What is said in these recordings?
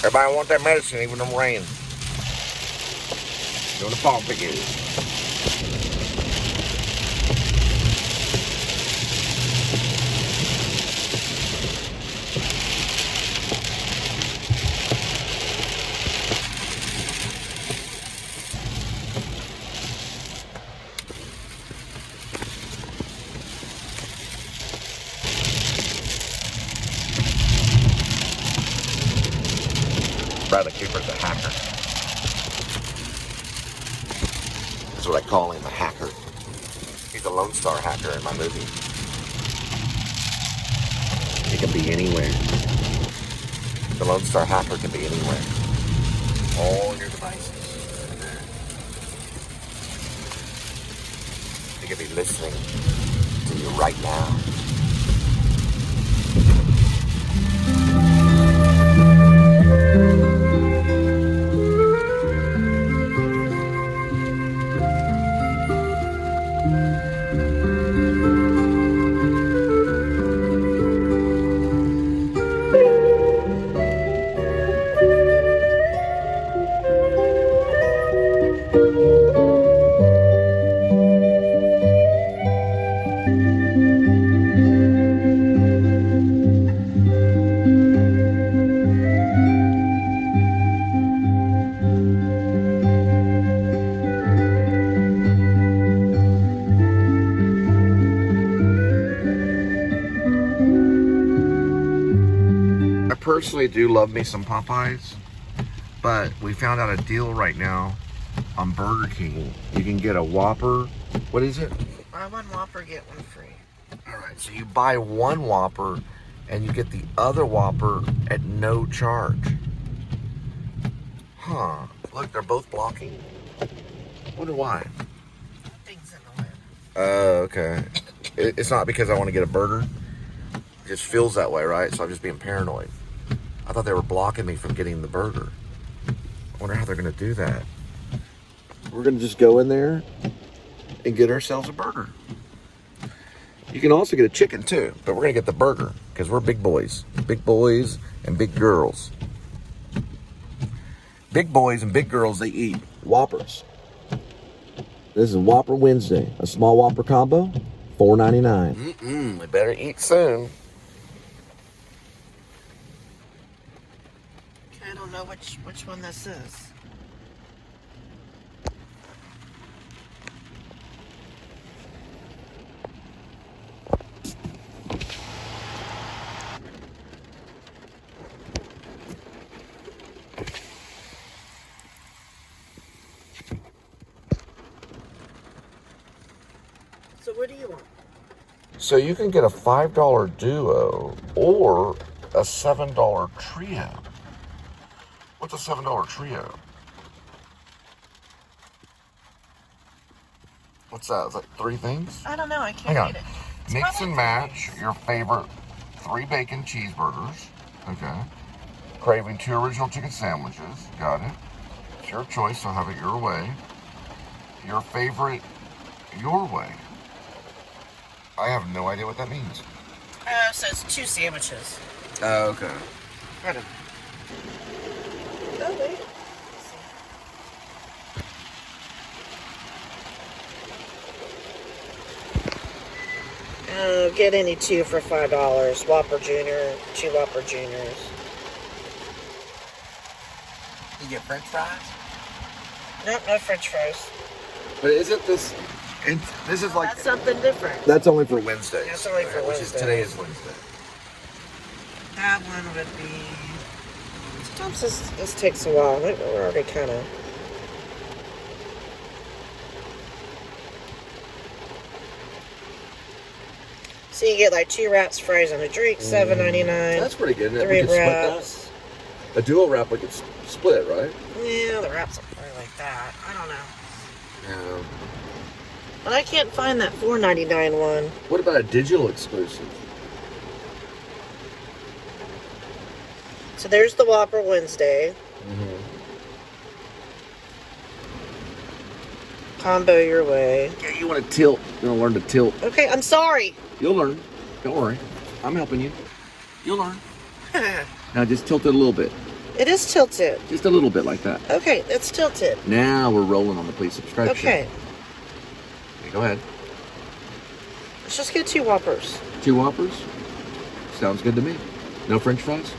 Everybody want that medicine, even in the rain. Doing the Pharm picking. Bradley Cooper's a hacker. That's what I call him, a hacker. He's a Lone Star hacker in my movie. He can be anywhere. The Lone Star hacker can be anywhere. All your devices. He could be listening to you right now. Personally do love me some Popeyes, but we found out a deal right now on Burger King. You can get a Whopper. What is it? Buy one Whopper, get one free. All right, so you buy one Whopper and you get the other Whopper at no charge. Huh. Look, they're both blocking. Wonder why. Things in the way. Oh, okay. It's not because I want to get a burger. It just feels that way, right? So I'm just being paranoid. I thought they were blocking me from getting the burger. I wonder how they're going to do that. We're going to just go in there and get ourselves a burger. You can also get a chicken too, but we're going to get the burger because we're big boys. Big boys and big girls. Big boys and big girls, they eat Whoppers. This is Whopper Wednesday. A small Whopper combo, $4.99. We better eat soon. I don't know which one this is. So what do you want? So you can get a $5 duo or a $7 trio. What's a $7 trio? What's that? Is that 3 things? I don't know. I can't read it. Mix and match your favorite 3 bacon cheeseburgers. Okay. Craving 2 original chicken sandwiches. Got it. It's your choice, so have it your way. Your favorite, your way. I have no idea what that means. So it's 2 sandwiches. Oh, okay. Got it. Oh, wait. Get any 2 for $5. Whopper Junior, 2 Whopper Juniors. You get French fries? Nope, no French fries. But isn't this? This is like That's something different. That's only for Wednesdays. That's only for Which is Wednesday. today is Wednesday. That one would be. Sometimes this takes a while. We're already kind of. So you get like 2 wraps, fries, and a drink, $7.99. That's pretty good. 3 We could split wraps. that. A dual wrap, we could split it, right? Yeah, the wraps are probably like that. I don't know. Yeah. But I can't find that $4.99 one. What about a digital exclusive? So there's the Whopper Wednesday. Mm-hmm. Combo your way. Yeah, you want to tilt. You want to learn to tilt. Okay, I'm sorry. You'll learn. Don't worry. I'm helping you. You'll learn. Now just tilt it a little bit. It is tilted. Just a little bit like that. Okay, it's tilted. Now we're rolling on the please subscribe. Okay. Okay, go ahead. Let's just get 2 Whoppers. 2 Whoppers? Sounds good to me. No French fries?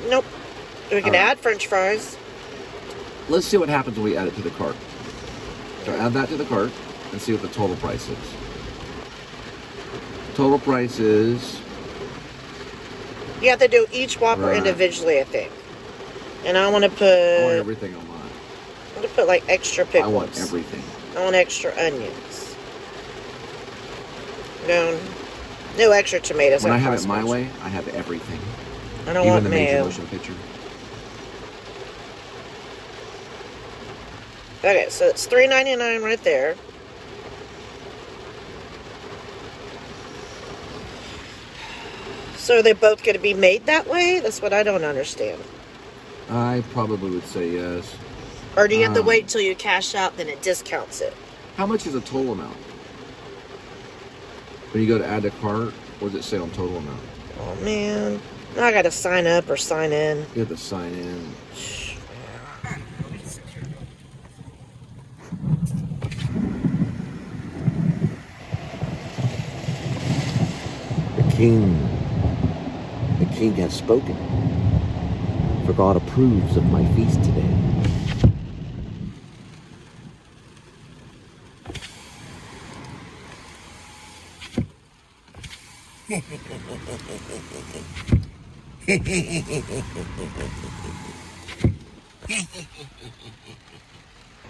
Nope. We can add French fries. Let's see what happens when we add it to the cart. So add that to the cart and see what the total price is. Total price is... You have to do each Whopper individually, I think. And I want to put... I want everything on mine. I want to put like extra pickles. I want everything. I want extra onions. No extra tomatoes. When I have it my way, I have everything. I don't want the mayo. major motion picture. Okay, so it's $3.99 right there. So are they both going to be made that way? That's what I don't understand. I probably would say yes. Or do you have to wait until you cash out, then it discounts it? How much is the total amount? When you go to add to cart, what does it say on total amount? Oh, man. Now I got to sign up or sign in. You have to sign in. The king has spoken. For God approves of my feast today.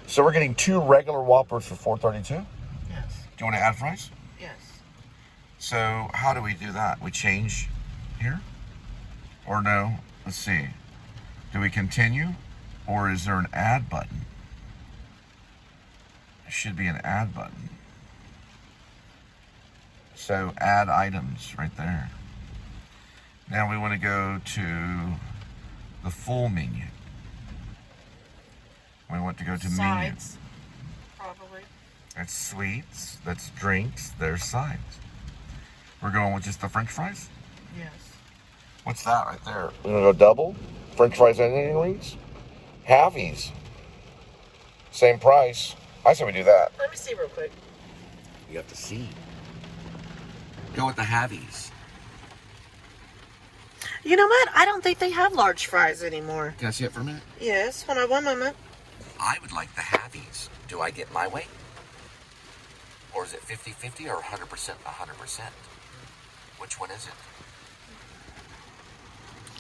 So we're getting 2 regular Whoppers for $4.32? Yes. Do you want to add fries? Yes. So how do we do that? We change here? Or no? Let's see. Do we continue? Or is there an add button? There should be an add button. So add items right there. Now we want to go to the full menu. We want to go to menu. Sides, probably. That's sweets, that's drinks, there's sides. We're going with just the French fries? Yes. What's that right there? We're gonna go double? French fries and onion rings? Halfies. Same price. I say we do that. Let me see real quick. You have to see. Go with the halfies. You know what? I don't think they have large fries anymore. Can I see it for a minute? Yes. Hold on one moment. I would like the halfies. Do I get my way? Or is it 50-50 or 100% 100%? Which one is it?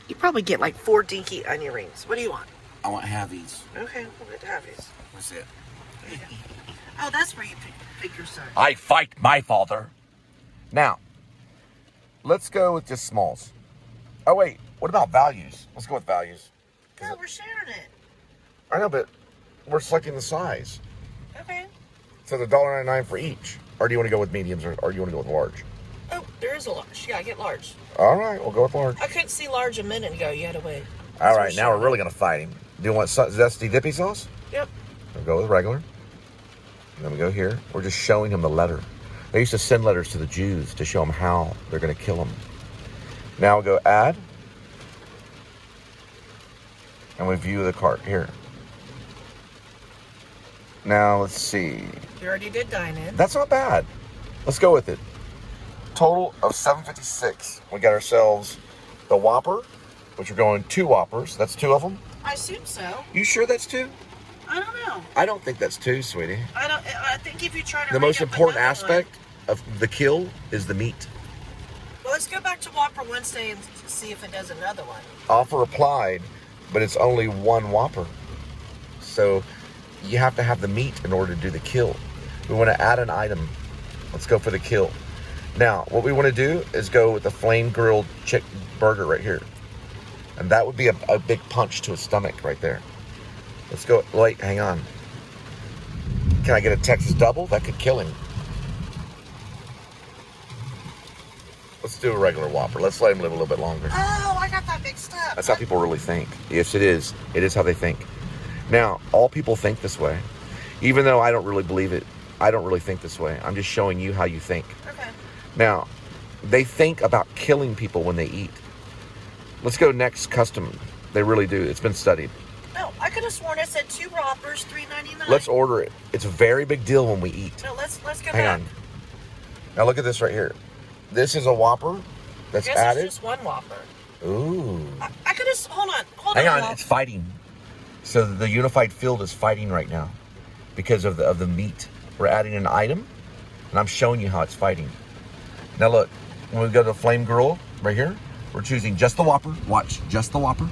You probably get like 4 dinky onion rings. What do you want? I want halfies. Okay, we'll get halfies. What's it? Oh, that's where you pick your side. I fight my father. Now, let's go with just smalls. Oh, wait. What about values? Let's go with values. No, we're sharing it. I know, but we're selecting the size. Okay. So the $1.99 for each. Or do you want to go with mediums or do you want to go with large? Oh, there is a large. Yeah, I get large. All right, we'll go with large. I couldn't see large a minute ago. You had to wait. All right, now we're really going to fight him. Do you want zesty dippy sauce? Yep. We'll go with regular. And then we go here. We're just showing him the letter. They used to send letters to the Jews to show them how they're going to kill them. Now we go add. And we view the cart here. Now let's see. You already did dine in. That's not bad. Let's go with it. Total of $7.56. We got ourselves the Whopper, which are going 2 Whoppers. That's 2 of them? I assume so. You sure that's 2? I don't know. I don't think that's 2, sweetie. I think if you try to The most ring up important another aspect of the kill is the meat. Well, let's go back to Whopper Wednesday and see if it does another one. Offer applied, but it's only 1 Whopper. So you have to have the meat in order to do the kill. We want to add an item. Let's go for the kill. Now, what we want to do is go with the flame grilled chick burger right here. And that would be a big punch to his stomach right there. Let's go. Wait, hang on. Can I get a Texas double? That could kill him. Let's do a regular Whopper. Let's let him live a little bit longer. Oh, I got that mixed up. That's how people really think. Yes, it is. It is how they think. Now, all people think this way. Even though I don't really believe it, I don't really think this way. I'm just showing you how you think. Okay. Now, they think about killing people when they eat. Let's go next, custom. They really do. It's been studied. No, I could have sworn it said 2 Whoppers, $3.99. Let's order it. It's a very big deal when we eat. No, let's go Hang back. on. Now look at this right here. This is a Whopper that's I guess added. it's just 1 Whopper. Ooh. I could have... Hold on. Hang on. It's fighting. So the unified field is fighting right now because of the meat. We're adding an item, and I'm showing you how it's fighting. Now look, when we go to Flame Grill right here, we're choosing just the Whopper. Watch, just the Whopper.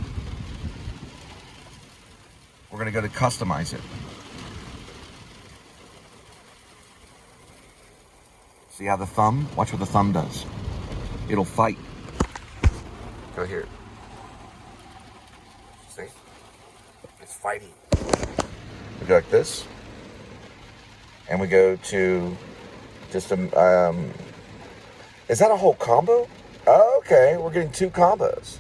We're gonna go to customize it. See how the thumb? Watch what the thumb does. It'll fight. Go here. See? It's fighting. We go like this. And we go to just a, is that a whole combo? Oh, okay, we're getting 2 combos.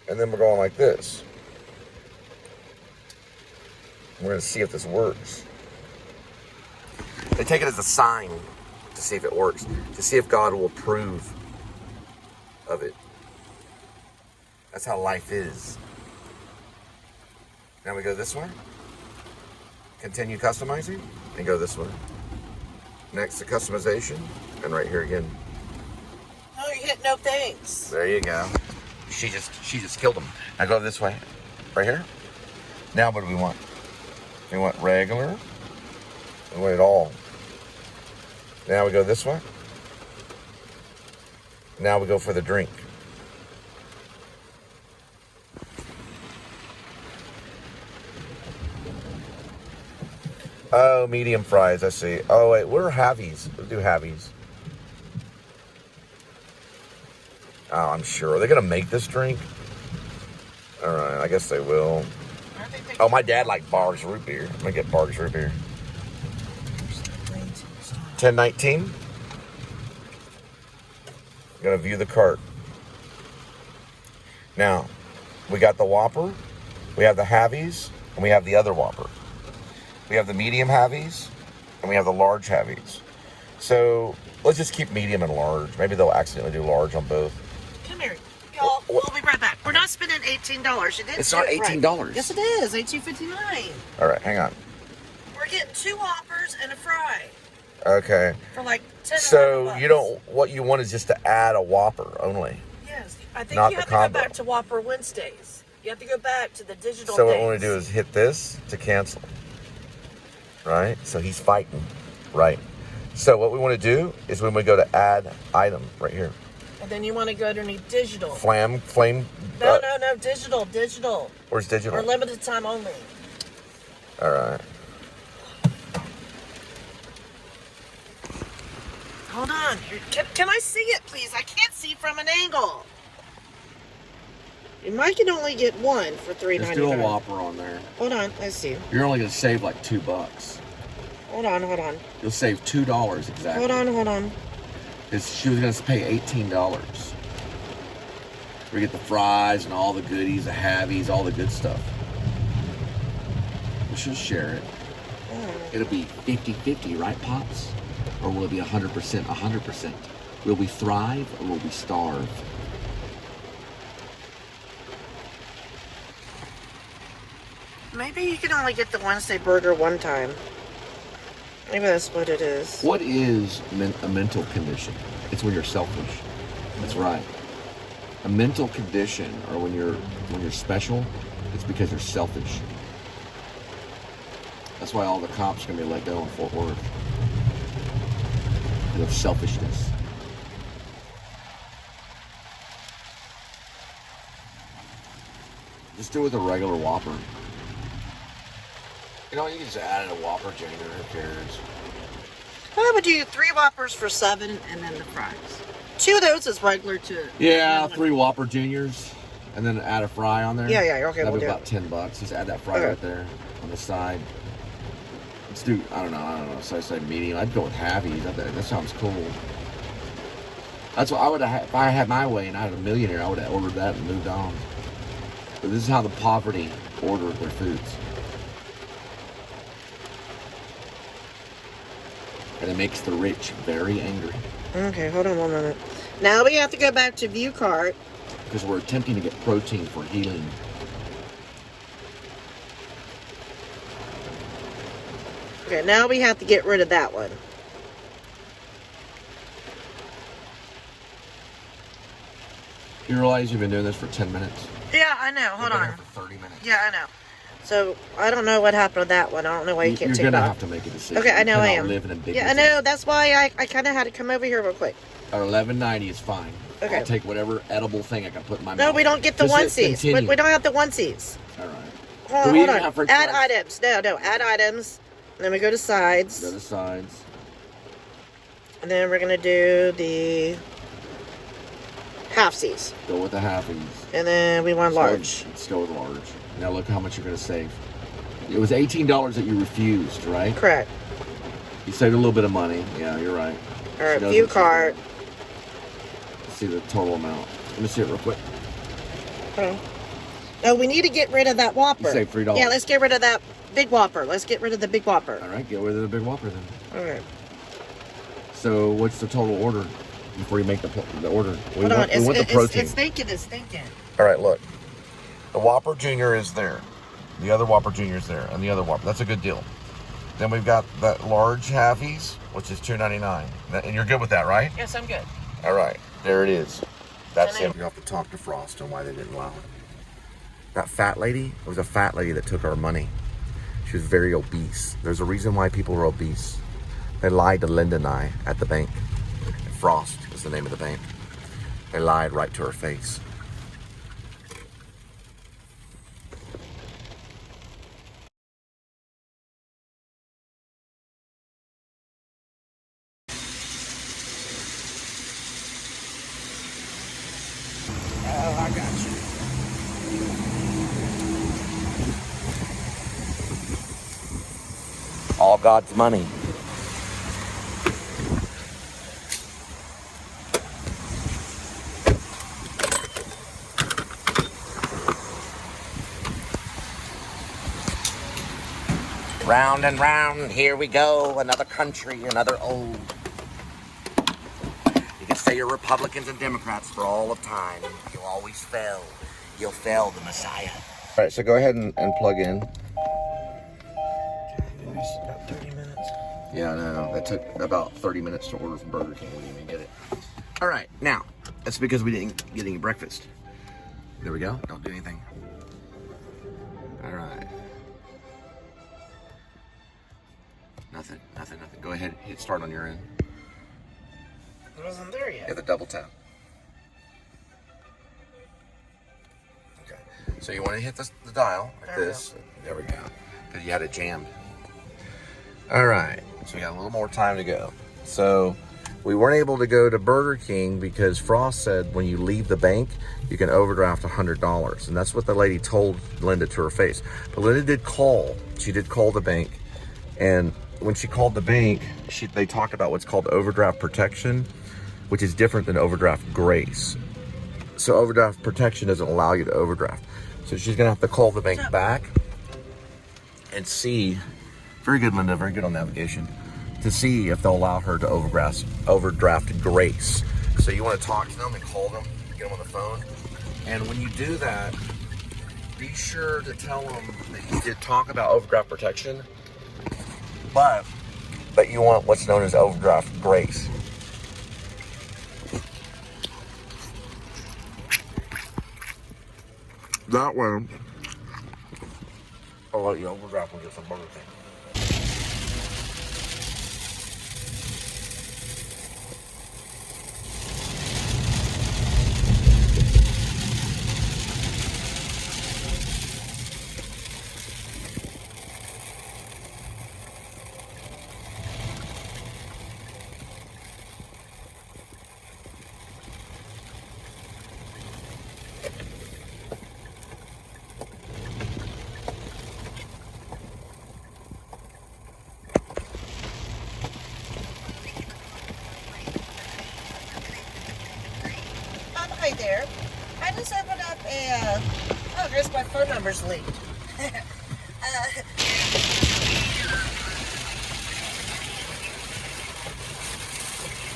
And then we're going like this. We're gonna see if this works. They take it as a sign to see if it works, to see if God will approve of it. That's how life is. Now we go this way. Continue customizing and go this way. Next to customization, and right here again. Oh, you hit no thanks. There you go. She just killed him. Now go this way. Right here. Now what do we want? We want regular. We want it all. Now we go this way. Now we go for the drink. Oh, medium fries, I see. Oh, wait, what are halvies? We'll do halvies. Oh, I'm sure. Are they going to make this drink? All right, I guess they will. Oh, my dad liked Barg's root beer. I'm going to get Barg's root beer. 1019. Going to view the cart. Now, we got the Whopper, we have the halvies, and we have the other Whopper. We have the medium halvies, and we have the large halvies. So, let's just keep medium and large. Maybe they'll accidentally do large on both. Come here. Y'all, we'll be right back. We're not spending $18. You didn't It's not $18. Right. Yes, it is. $18.59. All right, hang on. We're getting 2 Whoppers and a fry. Okay. For like 10 So, $11. you don't, what you want is just to add a Whopper only. Yes. I think Not you the have to combo. go back to Whopper Wednesdays. You have to go back to the digital So, what days. we want to do is hit this to cancel. Right? So, he's fighting. Right. So, what we want to do is when we go to add item right here. And then you want to go underneath digital. Flame. No, digital. Where's digital? Or limited time only. All right. Hold on. Can I see it, please? I can't see from an angle. You might can only get 1 for $3.99. Just do a Whopper on there. Hold on. Let's see. You're only going to save like $2. Hold on. You'll save $2 exactly. Hold on. She was going to pay $18. We get the fries and all the goodies, the halvies, all the good stuff. We should share it. It'll be 50-50, right, Pops? Or will it be 100%, 100%? Will we thrive or will we starve? Maybe you can only get the Wednesday burger one time. Maybe that's what it is. What is a mental condition? It's when you're selfish. That's right. A mental condition, or when you're special, it's because you're selfish. That's why all the cops are gonna be let go in Fort Worth. Because of selfishness. Just do it with a regular Whopper. You know, you can just add a Whopper Junior, who cares? How would you do 3 Whoppers for $7 and then the fries? 2 of those is regular too. Yeah, 3 Whopper Juniors, and then add a fry on there. Yeah, okay, That'd we'll be do about $10. Just add that fry right there on the side. Let's do, I don't know. So I say medium. I'd go with halvies. That sounds cool. That's what I would have, if I had my way and I had a millionaire, I would have ordered that and moved on. But this is how the poverty order their foods. And it makes the rich very angry. Okay, hold on 1 minute. Now we have to go back to view cart. because we're attempting to get protein for healing. Okay, now we have to get rid of that one. You realize you've been doing this for 10 minutes? Yeah, I know. Hold on. For 30 minutes. Yeah, I know. So, I don't know what happened with that one. I don't know why you can't take it You're going to off. have to make a decision. Okay, I know I am. Live in a big yeah, I know. That's why I kind of had to come over here real quick. At $11.90 is fine. Okay. I'll take whatever edible thing I can put in my mouth. No, we don't get the onesies. We don't have the onesies. All right. Hold on. Add items. No, add items. And then we go to sides. Go to sides. And then we're going to do the halfsies. Go with the halfies. And then we want large. Let's go with large. Now look how much you're going to save. It was $18 that you refused, right? Correct. You saved a little bit of money. Yeah, you're right. All right, view cart. Let's see the total amount. Let me see it real quick. Okay. No, we need to get rid of that Whopper. You saved $3. Yeah, let's get rid of that Big Whopper. Let's get rid of the Big Whopper. All right, get rid of the Big Whopper then. All right. So what's the total order before you make the order? Hold on. We want the protein. It's thinking. It's thinking. All right, look. The Whopper Junior is there. The other Whopper Junior is there. And the other Whopper. That's a good deal. Then we've got that large halfies, which is $2.99. And you're good with that, right? Yes, I'm good. All right. There it is. That's it. You have to talk to Frost on why they didn't allow it. That fat lady, it was a fat lady that took our money. She was very obese. There's a reason why people were obese. They lied to Linda and I at the bank. Frost is the name of the bank. They lied right to her face. Oh, I got you. All God's money. Round and round, here we go. Another country, another old. You can say you're Republicans and Democrats for all of time. You'll always fail. You'll fail the Messiah. All right, so go ahead and plug in. About 30 minutes. Yeah, I know. That took about 30 minutes to order from Burger King. We didn't even get it. All right, now, that's because we didn't get any breakfast. There we go. Don't do anything. All right. Nothing. Go ahead, hit start on your end. It wasn't there yet. Hit the double tap. Okay. So you want to hit the dial like this. There we go. Because you had it jammed. All right. So we got a little more time to go. So we weren't able to go to Burger King because Frost said when you leave the bank, you can overdraft $100. And that's what the lady told Linda to her face. But Linda did call. She did call the bank. And when she called the bank, they talked about what's called overdraft protection, which is different than overdraft grace. So overdraft protection doesn't allow you to overdraft. So she's gonna have to call the bank back and see, very good Linda, very good on navigation, to see if they'll allow her to overdraft grace. So you wanna talk to them and call them, get them on the phone. And when you do that, be sure to tell them that you did talk about overdraft protection, but that you want what's known as overdraft grace. That way, I'll let you overdraft and get some Burger King. Hi there. I just opened up a, oh, there's my phone number's leaked.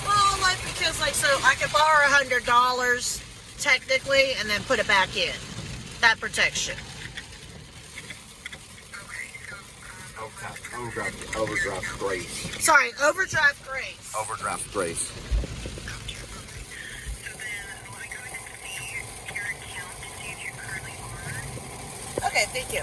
Well, like, because, like, so I could borrow $100 technically, and then put it back in. That protection. Overdraft grace. Sorry, overdraft grace. Overdraft grace. Okay, thank you.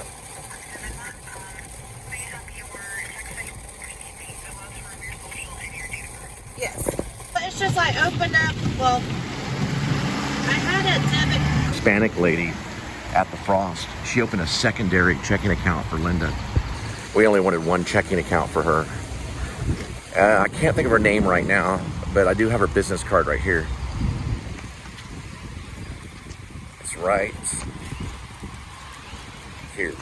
Yes. But it's just like open up, well, I had a debit. Hispanic lady at the Frost. She opened a secondary checking account for Linda. We only wanted one checking account for her. I can't think of her name right now, but I do have her business card right here. It's right here.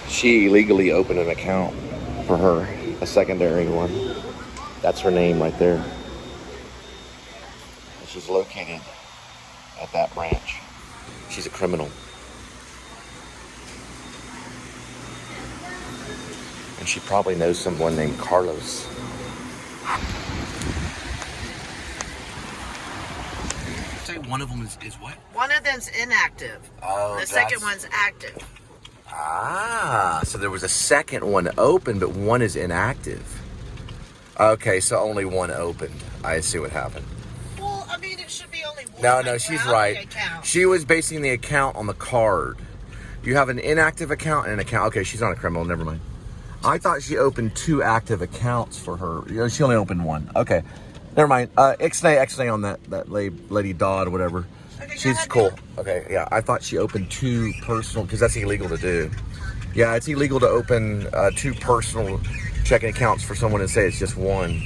She illegally opened an account for her, a secondary one. That's her name right there. She's located at that branch. She's a criminal. And she probably knows someone named Carlos. Say one of them is what? One of them's inactive. Oh, the second one's active. Ah, so there was a second one open, but one is inactive. Okay, so only one opened. I see what happened. Well, I mean, it should be only one. No, she's right. She was basing the account on the card. You have an inactive account and an account. Okay, she's not a criminal. Never mind. I thought she opened 2 active accounts for her. You know, she only opened 1. Okay, never mind. Ixnay on that lady Dodd or whatever. Okay, she's cool. Okay, yeah. I thought she opened 2 personal, because that's illegal to do. Yeah, it's illegal to open 2 personal checking accounts for someone and say it's just one.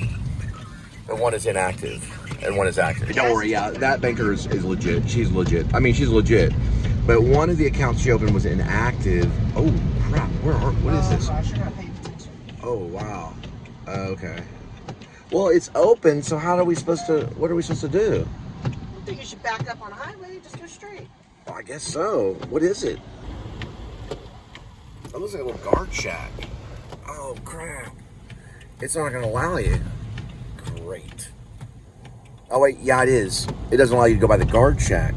And one is inactive and one is active. Don't worry, yeah, that banker is legit. She's legit. I mean, she's legit. But one of the accounts she opened was inactive. Oh crap! What is this? Gosh, you're not paying attention. Oh wow. Okay. Well, it's open. So how are we supposed to? What are we supposed to do? I think you should back up on a highway. Just go straight. Well, I guess so. What is it? It looks like a little guard shack. Oh crap! It's not going to allow you. Great. Oh wait, yeah, it is. It doesn't allow you to go by the guard shack.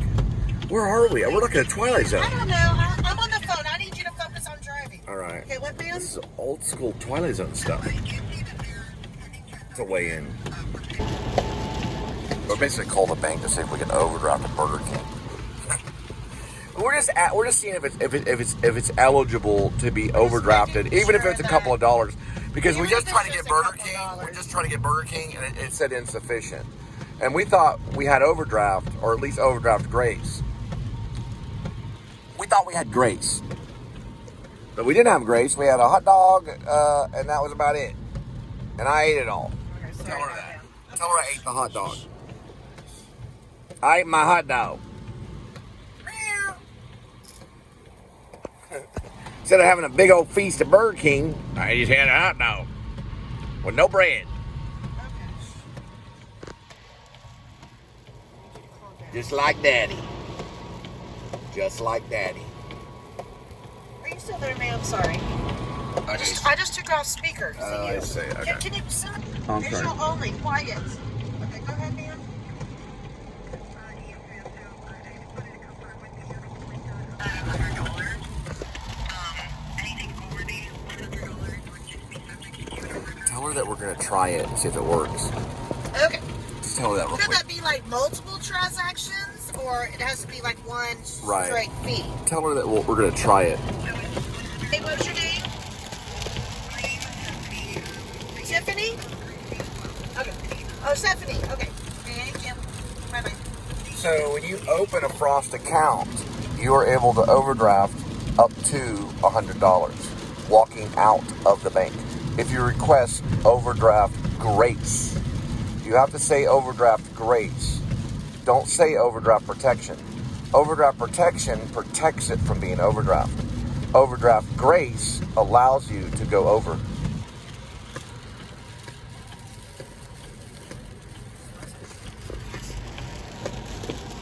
Where are we? We're looking at Twilight Zone. I don't know. I'm on the phone. I need you to focus on driving. All right. Okay, what, man? This is old school Twilight Zone stuff. To weigh in. We'll basically call the bank to see if we can overdraft a Burger King. we're just seeing if it's eligible to be overdrafted, even if it's a couple of dollars. Because we just tried to get Burger King. We're just trying to get Burger King, and it said insufficient. And we thought we had overdraft, or at least overdraft grace. We thought we had grace. But we didn't have grace. We had a hot dog, and that was about it. And I ate it all. Okay, Tell her that. Tell her I ate the hot dog. I ate my hot dog. Instead of having a big old feast at Burger King, I just had a hot dog with no bread. Just like Daddy. Just like Daddy. Are you still there, ma'am? Sorry. I just took off speaker. I see. Okay. Can you sit? I'm Visual sorry. only. Quiet. Okay, go ahead, ma'am. Tell her that we're going to try it and see if it works. Okay. Just tell her that real Could quick. that be like multiple transactions, or it has to be like one Right. straight fee? Tell her that we're going to try it. Hey, what's your name? Tiffany? Okay. Oh, Stephanie. Okay. Thank you. Bye-bye. So when you open a Frost account, you are able to overdraft up to $100 walking out of the bank. If you request overdraft grace, you have to say overdraft grace. Don't say overdraft protection. Overdraft protection protects it from being overdraft. Overdraft grace allows you to go over.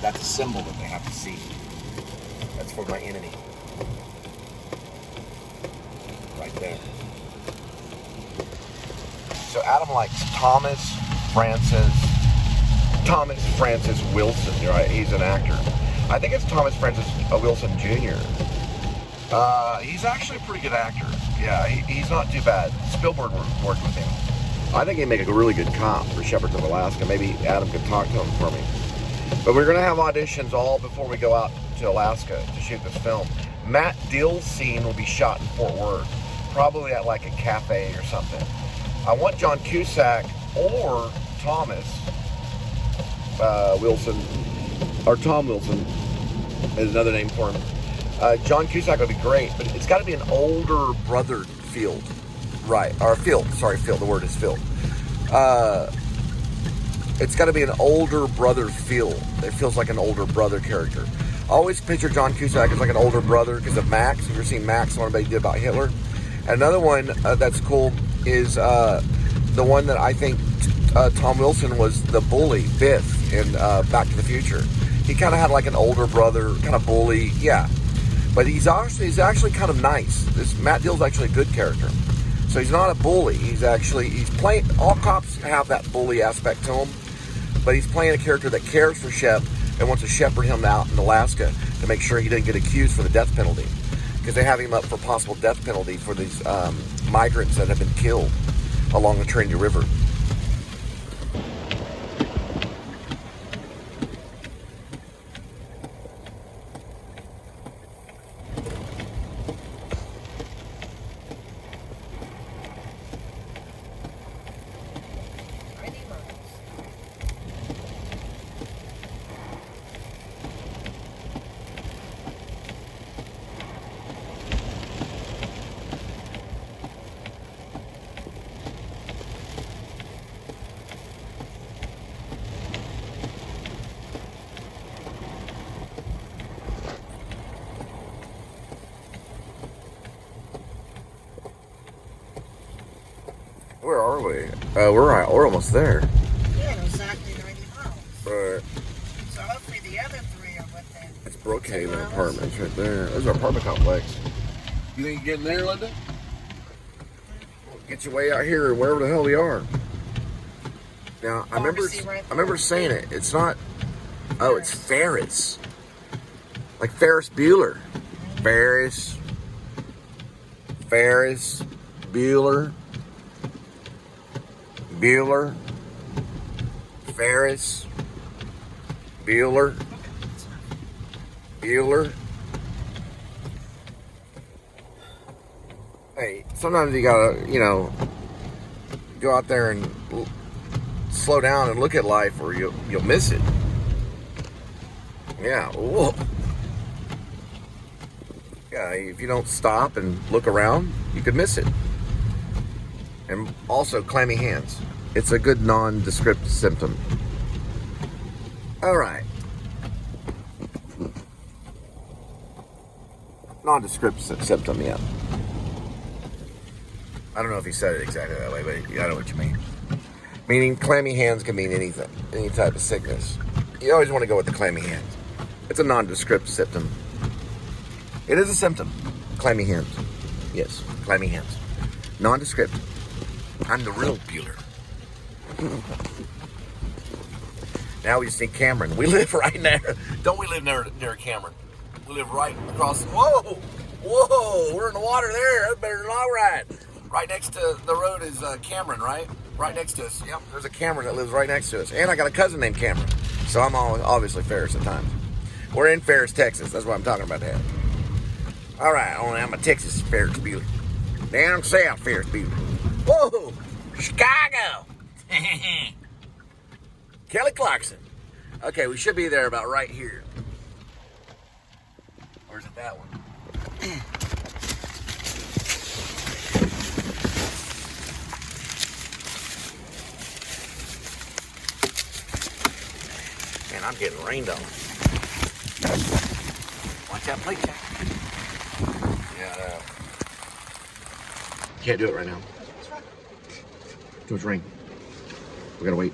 That's a symbol that they have to see. That's for my enemy. Right there. So Adam likes Thomas, Francis, Francis Wilson, right? He's an actor. I think it's Thomas Francis Wilson Jr. He's actually a pretty good actor. Yeah, he's not too bad. Spielberg worked with him. I think he'd make a really good cop for Shepherds of Alaska. Maybe Adam could talk to him for me. But we're going to have auditions all before we go out to Alaska to shoot this film. Matt Dill's scene will be shot in Fort Worth, probably at like a cafe or something. I want John Cusack or Thomas Wilson, or Tom Wilson is another name for him. John Cusack would be great, but it's got to be an older brother field, right? Or field, sorry, field. The word is field. It's got to be an older brother feel. It feels like an older brother character. I always picture John Cusack as like an older brother because of Max. Have you ever seen Max, the one they did about Hitler? Another one that's cool is the one that I think Tom Wilson was the bully, Biff, in Back to the Future. He kind of had like an older brother, kind of bully, yeah. But he's actually kind of nice. This Matt Dill's actually a good character. So he's not a bully. He's playing, all cops have that bully aspect to him, but he's playing a character that cares for Shep and wants to shepherd him out in Alaska to make sure he didn't get accused for the death penalty. Because they have him up for possible death penalty for these migrants that have been killed along the Trinity River. Where are we? We're almost there. Yeah, exactly 90 miles. Right. So hopefully the other three are within. It's Brookhaven Apartments right there. There's our apartment complex. You think you get in there, Linda? Get your way out here, wherever the hell we are. Now, I remember saying it. It's not. Oh, it's Ferris. Like Ferris Bueller. Ferris. Bueller. Ferris, Bueller. Hey, sometimes you gotta, go out there and slow down and look at life, or you'll miss it. Yeah. Whoa. Yeah. If you don't stop and look around, you could miss it. And also, clammy hands. It's a good nondescript symptom. All right. Nondescript symptom, yeah. I don't know if he said it exactly that way, but I know what you mean. Meaning, clammy hands can mean anything, any type of sickness. You always want to go with the clammy hands. It's a nondescript symptom. It is a symptom. Clammy hands. Yes, clammy hands. Nondescript. I'm the real Bueller. Now we just need Cameron. We live right there. Don't we live near Cameron? We live right across. Whoa! We're in the water there. That's better than all right. Right next to the road is Cameron, right? Right next to us. Yep, there's a Cameron that lives right next to us. And I got a cousin named Cameron. So I'm obviously Ferris at times. We're in Ferris, Texas. That's what I'm talking about that. All right, only I'm a Texas Ferris Bueller. Down south Ferris Bueller. Whoa! Chicago! Kelly Clarkson. Okay, we should be there about right here. Or is it that one? Man, I'm getting rained on. Watch that plate, Jack. Yeah, can't do it right now. Too much rain. We gotta wait.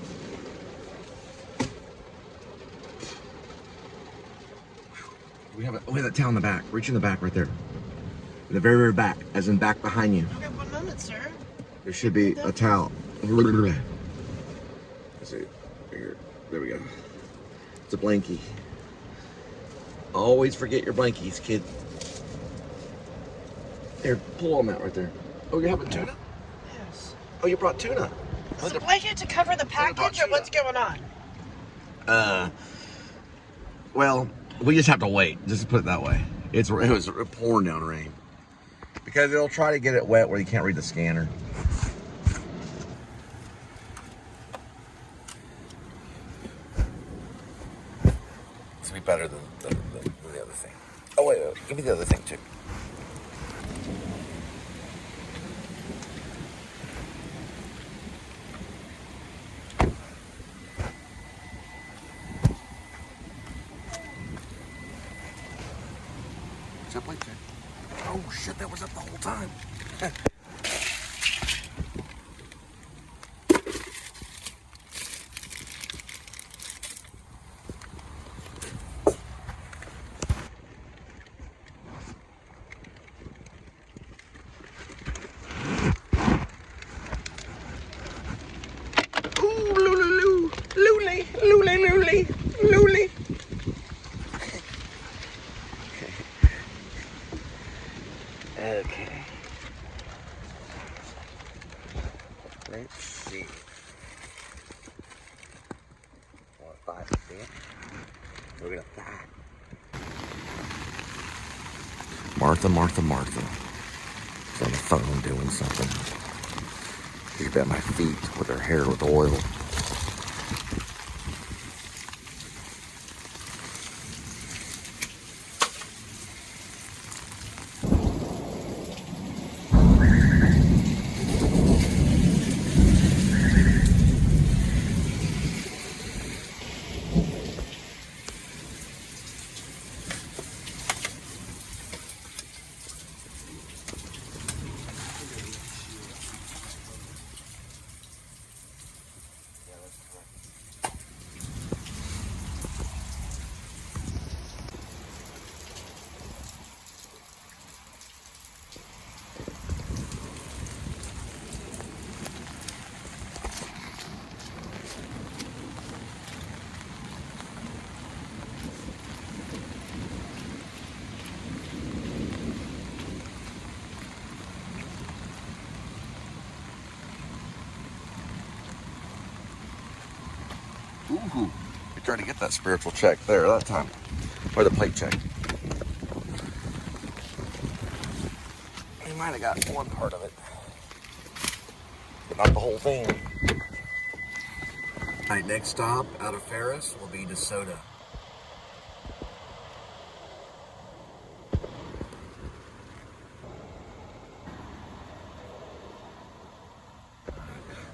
We have that towel in the back. Reach in the back right there. In the very, very back, as in back behind you. Okay, 1 moment, sir. There should be a towel. Let's see. Here. There we go. It's a blankie. Always forget your blankies, kid. Here, pull them out right there. Oh, you're having tuna? Yes. Oh, you brought tuna. Is the blanket to cover the package, or what's going on? Well, we just have to wait. Just to put it that way. It was pouring down rain. Because it'll try to get it wet where you can't read the scanner. This will be better than the other thing. Oh, wait, give me the other thing, too. Is that plate check? Oh, shit, that was up the whole time. Looly. Okay. Let's see. Want 5%? Look at that. Martha. She's on the phone doing something. She's at my feet with her hair with oil. Ooh, we tried to get that spiritual check there that time. Or the plate check. We might have got one part of it. But not the whole thing. Alright, next stop out of Ferris will be DeSoto.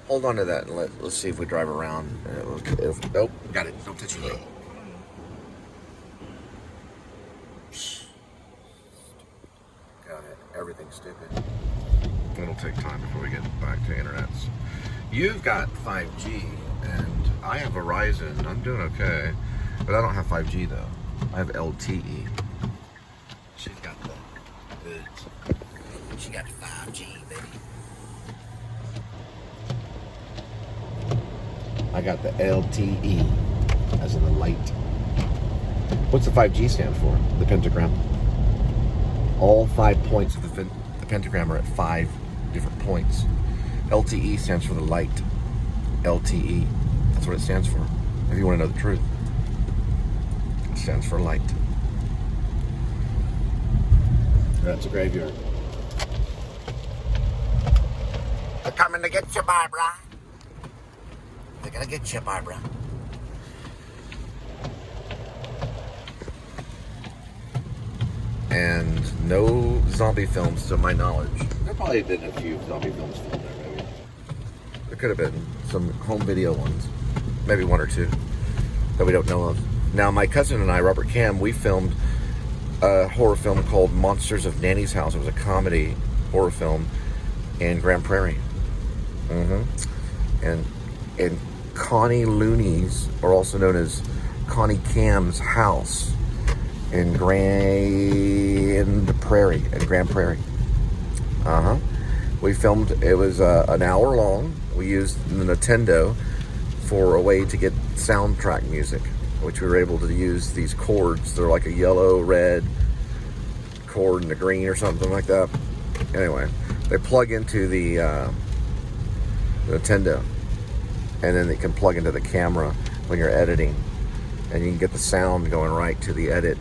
Hold on to that and let's see if we drive around. Nope, got it. Don't touch it. Got it. Everything's stupid. It'll take time before we get back to internets. You've got 5G and I have Verizon. I'm doing okay, but I don't have 5G though. I have LTE. She's got the goods. She got 5G, baby. I got the LTE, as in the light. What's the 5G stand for? The pentagram. All 5 points of the pentagram are at 5 different points. LTE stands for the light. LTE. That's what it stands for. If you want to know the truth. It stands for light. That's a graveyard. They're coming to get you, Barbara. They're gonna get you, Barbara. And no zombie films to my knowledge. There probably been a few zombie films filmed there, maybe. There could have been some home video ones. Maybe one or two that we don't know of. Now, my cousin and I, Robert Cam, we filmed a horror film called Monsters of Nanny's House. It was a comedy horror film in Grand Prairie. And Connie Looney's, or also known as Connie Cam's house in Grand Prairie. We filmed, it was an hour long. We used the Nintendo for a way to get soundtrack music. which we were able to use these cords. They're like a yellow, red cord and a green or something like that. Anyway, they plug into the Nintendo, and then they can plug into the camera when you're editing, and you can get the sound going right to the edit.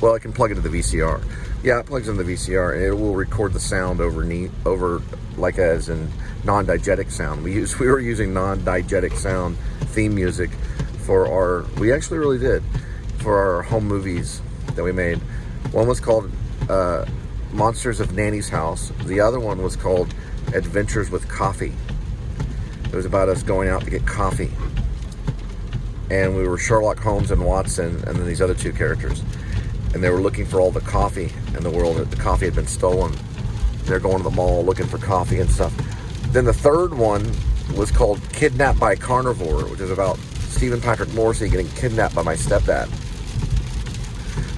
Well, it can plug into the VCR. Yeah, it plugs into the VCR, and it will record the sound over like as in non-diegetic sound. We were using non-diegetic sound theme music for we actually really did, for our home movies that we made. One was called Monsters of Nanny's House. The other one was called Adventures with Coffee. It was about us going out to get coffee. And we were Sherlock Holmes and Watson, and then these other two characters. And they were looking for all the coffee in the world. The coffee had been stolen. They're going to the mall looking for coffee and stuff. Then the third one was called Kidnapped by a Carnivore, which is about Stephen Patrick Morrissey getting kidnapped by my stepdad.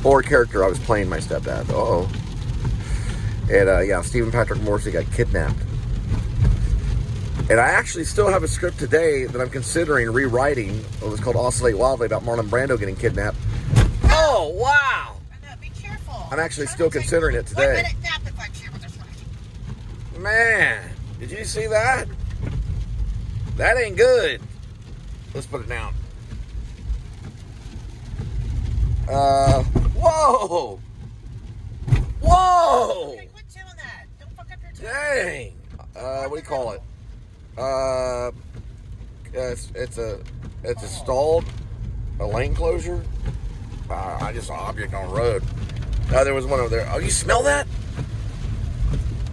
Or character, I was playing my stepdad. Uh-oh. And yeah, Stephen Patrick Morrissey got kidnapped. And I actually still have a script today that I'm considering rewriting. It was called Oscillate Wildly, about Marlon Brando getting kidnapped. Oh, wow! Be careful. I'm actually still considering it today. 1 minute nap if I cheer with this right. Man, did you see that? That ain't good. Let's put it down. Whoa! Whoa! Okay, quit doing that. Don't fuck up your time. Dang! What do you call it? It's a stalled, a lane closure. I just saw an object on the road. There was one over there. Oh, you smell that?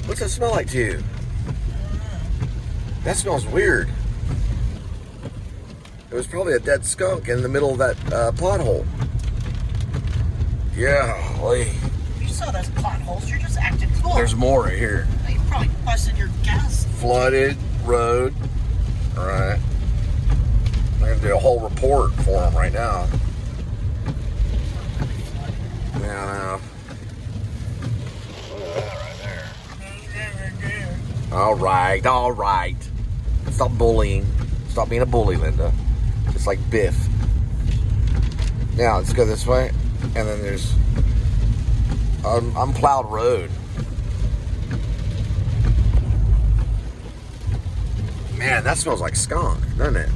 What's that smell like to you? That smells weird. It was probably a dead skunk in the middle of that pothole. Yeah, boy. You saw those potholes. You're just acting cool. There's more right here. You probably busted your gas. Flooded road. All right. I'm going to do a whole report for them right now. Yeah, All right. Stop bullying. Stop being a bully, Linda. Just like Biff. Now, let's go this way. And then there's unplowed road. Man, that smells like skunk, doesn't it?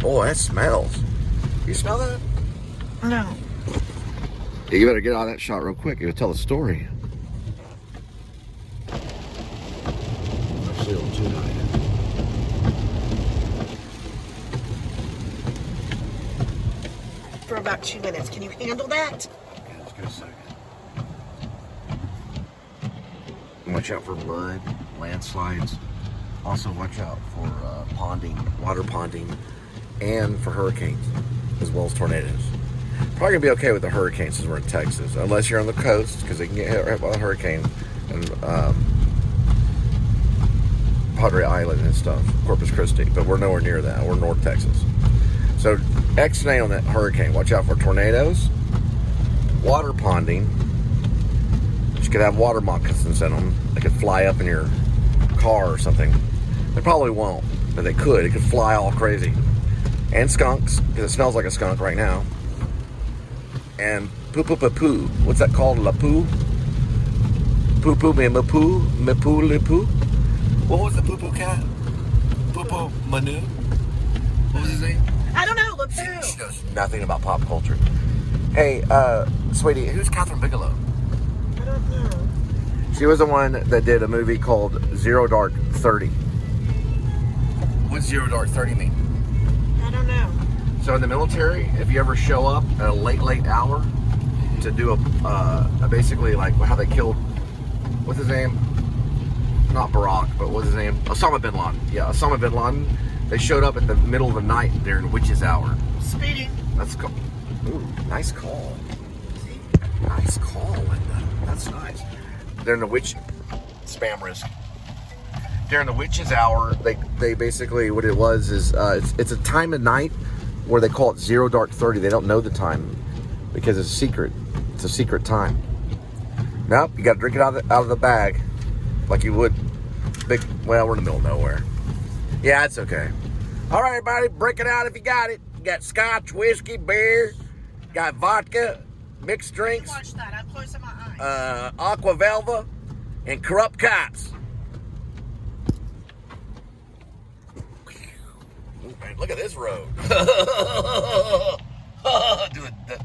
Boy, that smells. You smell that? No. Yeah, you better get out of that shot real quick. It'll tell the story. For about 2 minutes. Can you handle that? Okay, let's go a second. Watch out for mud, landslides. Also watch out for ponding, water ponding, and for hurricanes, as well as tornadoes. Probably gonna be okay with the hurricanes since we're in Texas, unless you're on the coast, because they can get hit by a hurricane and Padre Island and stuff, Corpus Christi. But we're nowhere near that. We're North Texas. So X-nay on that hurricane. Watch out for tornadoes, water ponding. You could have water moccasins in them. They could fly up in your car or something. They probably won't, but they could. It could fly all crazy. And skunks, because it smells like a skunk right now. And poo-poo-poo-poo. What's that called? La-poo? Poo-poo-me-ma-poo? Me-poo-le-poo? What was the poo-poo cat? Poo-poo Manu? What was his name? I don't know. Look through. She knows nothing about pop culture. Hey, sweetie, who's Catherine Bigelow? I don't know. She was the one that did a movie called Zero Dark 30. What's Zero Dark 30 mean? I don't know. So in the military, if you ever show up at a late hour to do a basically like how they killed, what's his name? Not Barack, but what's his name? Osama bin Laden. Yeah, Osama bin Laden. They showed up at the middle of the night during witch's hour. Speeding. That's cool. Ooh, nice call. Nice call, Linda. That's nice. During the witch spam risk. During the witch's hour, they basically, what it was is it's a time of night where they call it Zero Dark 30. They don't know the time because it's a secret. It's a secret time. Nope, you got to drink it out of the bag like you would. Well, we're in the middle of nowhere. Yeah, it's okay. All right, everybody, break it out if you got it. got scotch, whiskey, beer, got vodka, mixed drinks, Watch that. I'm closing my eyes. aqua velva, and corrupt cops. Man, look at this road. Do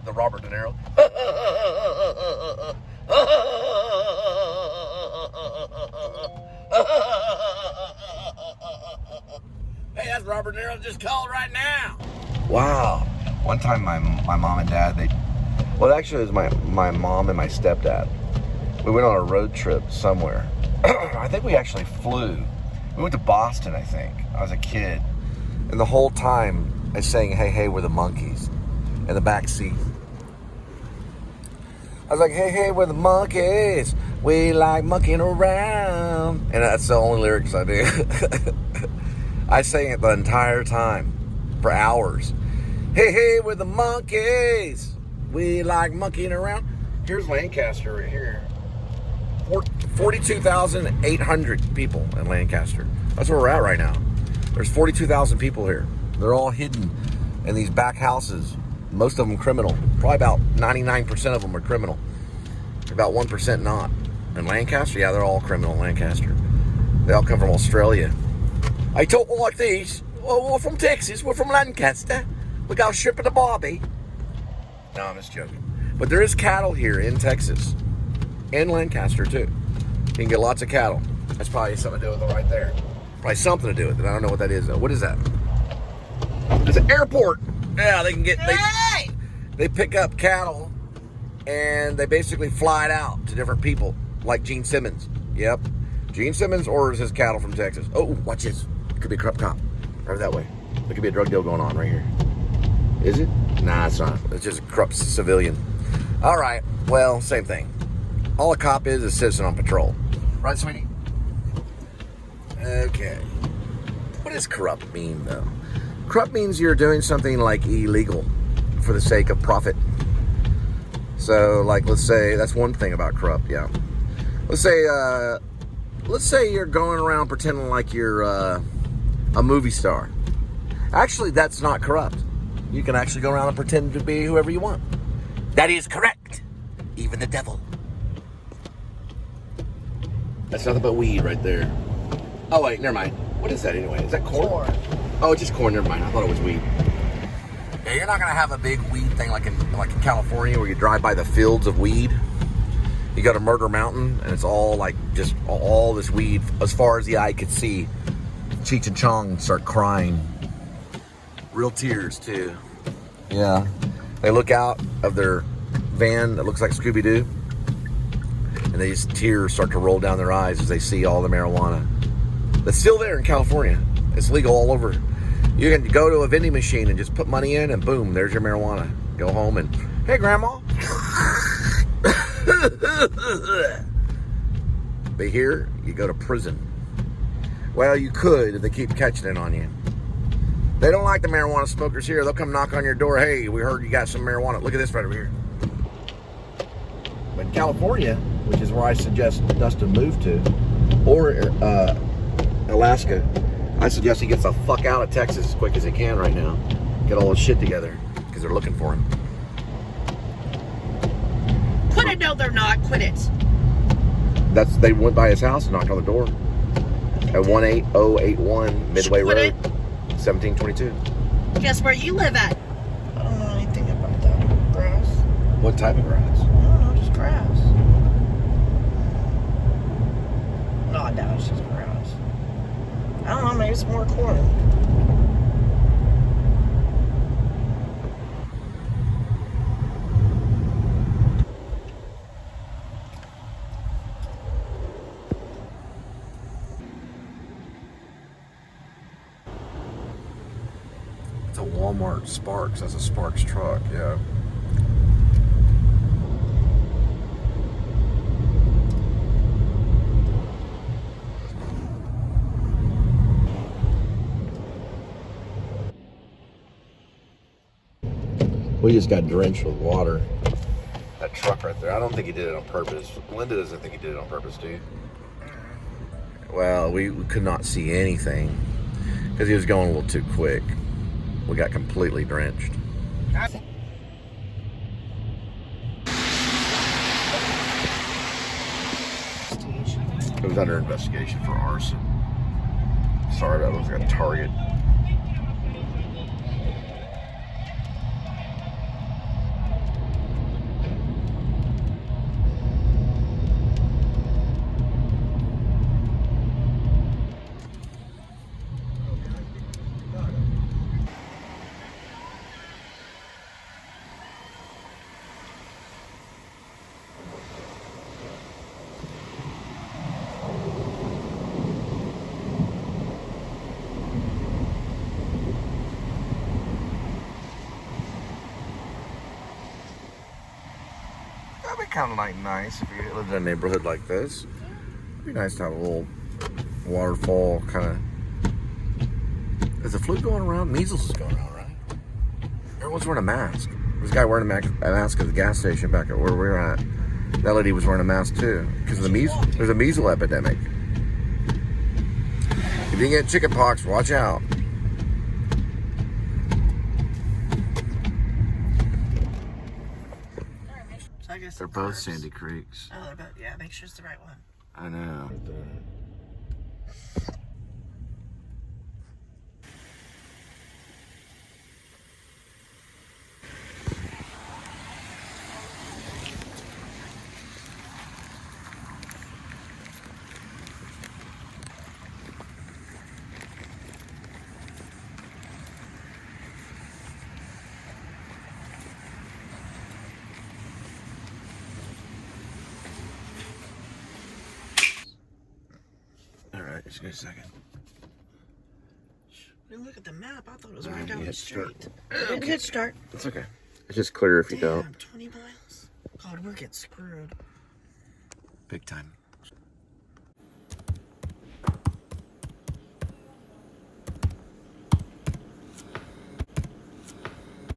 the Robert De Niro. Hey, that's Robert De Niro just called right now. Wow. One time my mom and dad, well, actually it was my mom and my stepdad. We went on a road trip somewhere. I think we actually flew. We went to Boston, I think. I was a kid. And the whole time I was saying, hey, hey, we're the monkeys in the back seat. I was like, hey, hey, we're the monkeys. We like monkeying around. And that's the only lyrics I do. I sang it the entire time for hours. Hey, hey, we're the monkeys. We like monkeying around. Here's Lancaster right here. 42,800 people in Lancaster. That's where we're at right now. There's 42,000 people here. They're all hidden in these back houses. Most of them criminal. Probably about 99% of them are criminal. About 1% not. In Lancaster, yeah, they're all criminal in Lancaster. They all come from Australia. I talk like these. Oh, we're from Texas. We're from Lancaster. We got a ship at the Barbie. No, I'm just joking. But there is cattle here in Texas. In Lancaster, too. You can get lots of cattle. That's probably something to do with it right there. Probably something to do with it. I don't know what that is, though. What is that? It's an airport. Yeah, they can get... They pick up cattle, and they basically fly it out to different people, like Gene Simmons. Yep. Gene Simmons orders his cattle from Texas. Oh, watch this. It could be a corrupt cop. Right that way. There could be a drug deal going on right here. Is it? Nah, it's not. It's just a corrupt civilian. All right. Well, same thing. All a cop is a citizen on patrol. Right, sweetie? Okay. What does corrupt mean, though? Corrupt means you're doing something like illegal for the sake of profit. So, like, let's say, that's one thing about corrupt, yeah. Let's say you're going around pretending like you're a movie star. Actually, that's not corrupt. You can actually go around and pretend to be whoever you want. That is correct. Even the devil. That's nothing but weed right there. Oh, wait, never mind. What is that anyway? Is that corn? Oh, it's just corn. Never mind. I thought it was weed. Yeah, you're not going to have a big weed thing like in California where you drive by the fields of weed. You go to Murder Mountain, and it's all like just all this weed as far as the eye could see. Cheech and Chong start crying. Real tears, too. Yeah. They look out of their van that looks like Scooby-Doo, and these tears start to roll down their eyes as they see all the marijuana that's still there in California. It's legal all over. You can go to a vending machine and just put money in, and boom, there's your marijuana. Go home and, hey, Grandma. But here, you go to prison. Well, you could if they keep catching it on you. They don't like the marijuana smokers here. They'll come knock on your door. Hey, we heard you got some marijuana. Look at this right over here. But in California, which is where I suggest Dustin move to, or Alaska, I suggest he gets the fuck out of Texas as quick as he can right now. Get all his shit together, because they're looking for him. Quit it, no, they're not. Quit it. They went by his house and knocked on the door. At 18081 Midway Road, 1722. Guess where you live at? I don't know anything about that. Grass. What type of grass? I don't know, just grass. No, I doubt it's just grass. I don't know, maybe it's more corn. It's a Walmart Sparks. That's a Sparks truck, yeah. We just got drenched with water. That truck right there. I don't think he did it on purpose. Linda doesn't think he did it on purpose, do you? Well, we could not see anything because he was going a little too quick. we got completely drenched. It was under investigation for arson. Sorry, that was a target. That'd be kind of like nice if you lived in a neighborhood like this. It'd be nice to have a little waterfall kind of. Is the flu going around? Measles is going around, right? Everyone's wearing a mask. There's a guy wearing a mask at the gas station back at where we're at. That lady was wearing a mask too because of the measles. There's a measles epidemic. If you get chicken pox, watch out. So I guess They're both Sandy Creeks. Oh, they're both. Yeah, make sure it's the right one. I know. Alright, just give me a second. When you look at the map, I thought it was right Alright, down you the hit start. street. It did start. It's okay. It's just clearer if you Damn, don't. 20 miles? God, we're getting screwed. Big time.